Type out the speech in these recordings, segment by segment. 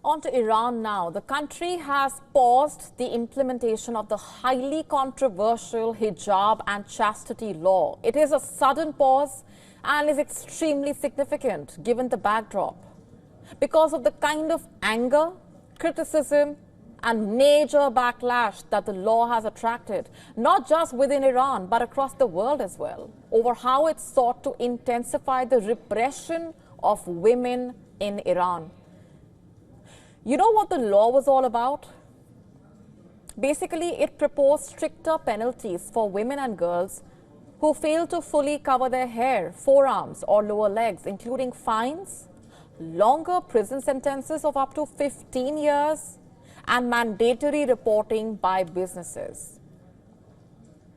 On to Iran now. The country has paused the implementation of the highly controversial hijab and chastity law. It is a sudden pause and is extremely significant given the backdrop because of the kind of anger, criticism and major backlash that the law has attracted, not just within Iran but across the world as well, over how it sought to intensify the repression of women in Iran. You know what the law was all about? Basically, it proposed stricter penalties for women and girls who fail to fully cover their hair, forearms or lower legs, including fines, longer prison sentences of up to 15 years, and mandatory reporting by businesses.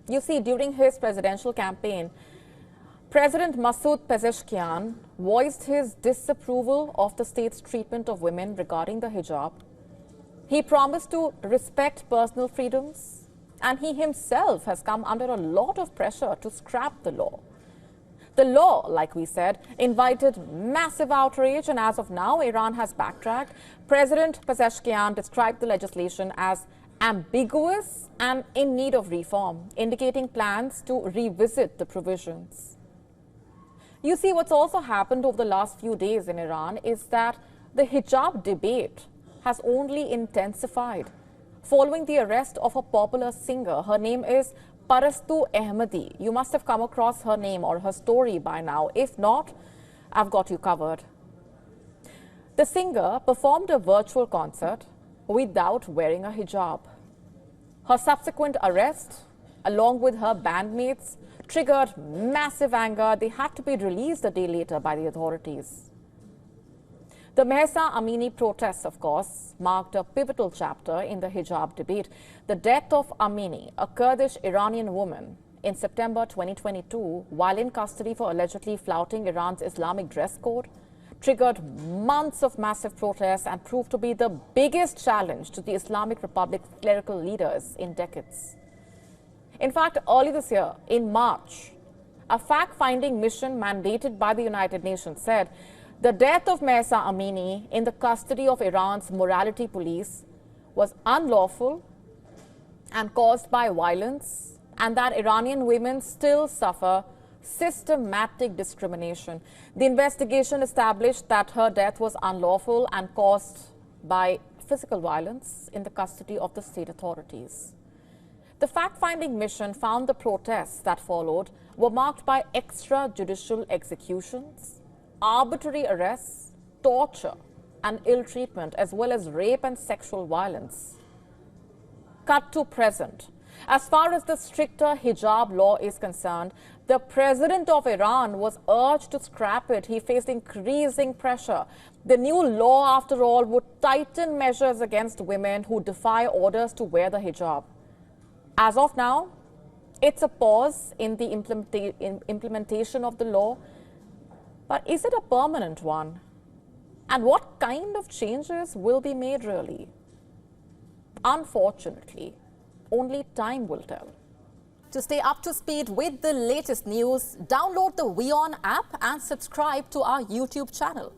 You see, during his presidential campaign, President Masoud Pezeshkian voiced his disapproval of the state's treatment of women regarding the hijab. He promised to respect personal freedoms, and he himself has come under a lot of pressure to scrap the law. The law, like we said, invited massive outrage, and as of now, Iran has backtracked. President Pezeshkian described the legislation as ambiguous and in need of reform, indicating plans to revisit the provisions. You see, what's also happened over the last few days in Iran is that the hijab debate has only intensified following the arrest of a popular singer. Her name is Parastu Ahmadi. You must have come across her name or her story by now. If not, I've got you covered. The singer performed a virtual concert without wearing a hijab. Her subsequent arrest, along with her bandmates, triggered massive anger. They had to be released a day later by the authorities. The Mahsa Amini protests, of course, marked a pivotal chapter in the hijab debate. The death of Amini, a Kurdish Iranian woman, in September 2022, while in custody for allegedly flouting Iran's Islamic dress code, triggered months of massive protests and proved to be the biggest challenge to the Islamic Republic's clerical leaders in decades. In fact, early this year, in March, a fact-finding mission mandated by the United Nations said the death of Mahsa Amini in the custody of Iran's morality police was unlawful and caused by violence, and that Iranian women still suffer systematic discrimination. The investigation established that her death was unlawful and caused by physical violence in the custody of the state authorities. The fact-finding mission found the protests that followed were marked by extrajudicial executions, arbitrary arrests, torture and ill treatment, as well as rape and sexual violence. Cut to present. As far as the stricter hijab law is concerned, the president of Iran was urged to scrap it. He faced increasing pressure. The new law, after all, would tighten measures against women who defy orders to wear the hijab. As of now, it's a pause in the implementation of the law. But is it a permanent one? And what kind of changes will be made, really? Unfortunately, only time will tell. To stay up to speed with the latest news, download the WION app and subscribe to our YouTube channel.